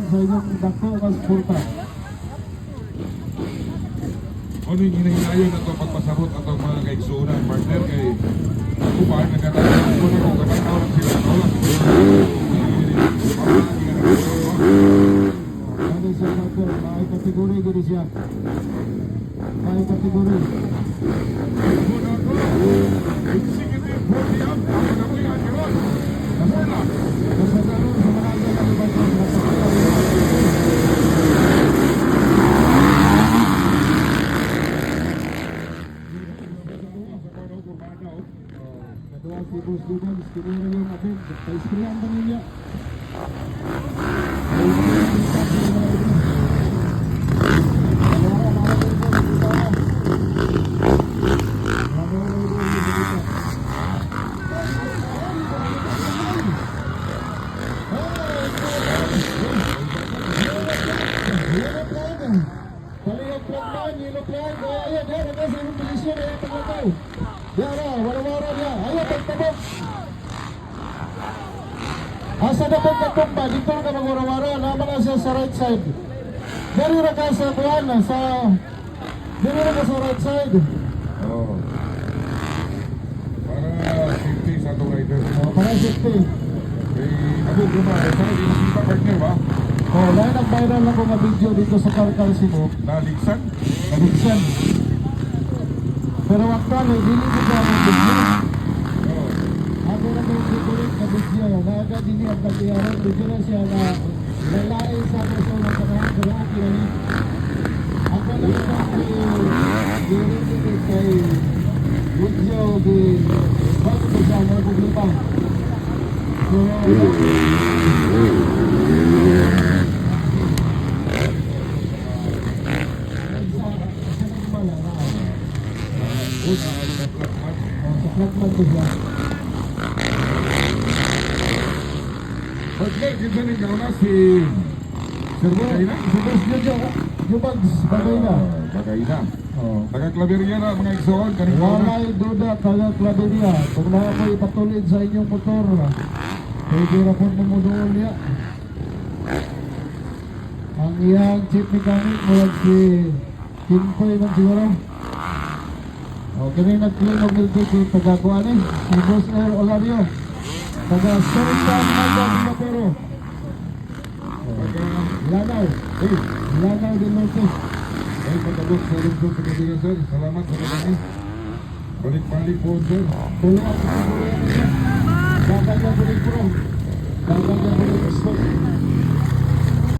sa inyong dako kas porta. Ano yung hinahinayon na ito pagpasabot at ang mga kaigsunan, partner, kay ako ba ay nagkataon ko na kung katataon sila na wala. Ano siya partner, may kategori gini siya. May kategori. Executive Podium, ang nakulihan nyo. Wala. Kasi ganun sa mga agad na iba Kedua si Bos Dugan, siguro yung atin, pa-iskriyan ba niya? Asa na po katumba, dito ka mag-warawara, naman na siya sa right side. Dari na ka sa buwan, dari na ka sa right side. Oh. Para safety sa itong rider. Para safety. Ako gumaya, saan yung pa partner ba? Lain ang viral na ko nga video dito sa Karkal Cebu. Naligsan? Nabigsan. Pero actually, dili ko siya ang video. Ako na may kukulit na video. Naagad din niya ang pag-iarap. Video na siya na lalai sa kaso ng pagkakaroon kaya ako lang sa di kay video di bago ko siya mga problema. So, saklat ko siya. Okay, kita nih kau nasi. Bagaina? Subos niya siya. Yung bags, bagaina. Bagaina. Taga-Claveria na mga igsoon. Walay duda, taga-Claveria. Kung na ako ipatulid sa inyong motor, pwede na po mumudoon niya. Ang iyang chief mechanic, mula si Kimpoy man siguro. Kini nag-claim of milk si taga-kuhan si Boss Air Olario. Taga-Soritan Magan Mapero. Lanao. Lanao din Norte. Ay, patagos sa lungsod sa kaibigan, sir. Salamat sa kami. Balik-balik po, sir. Tuloy ang siguro yan. Dagan niya bulig pro. Dagan niya bulig stop.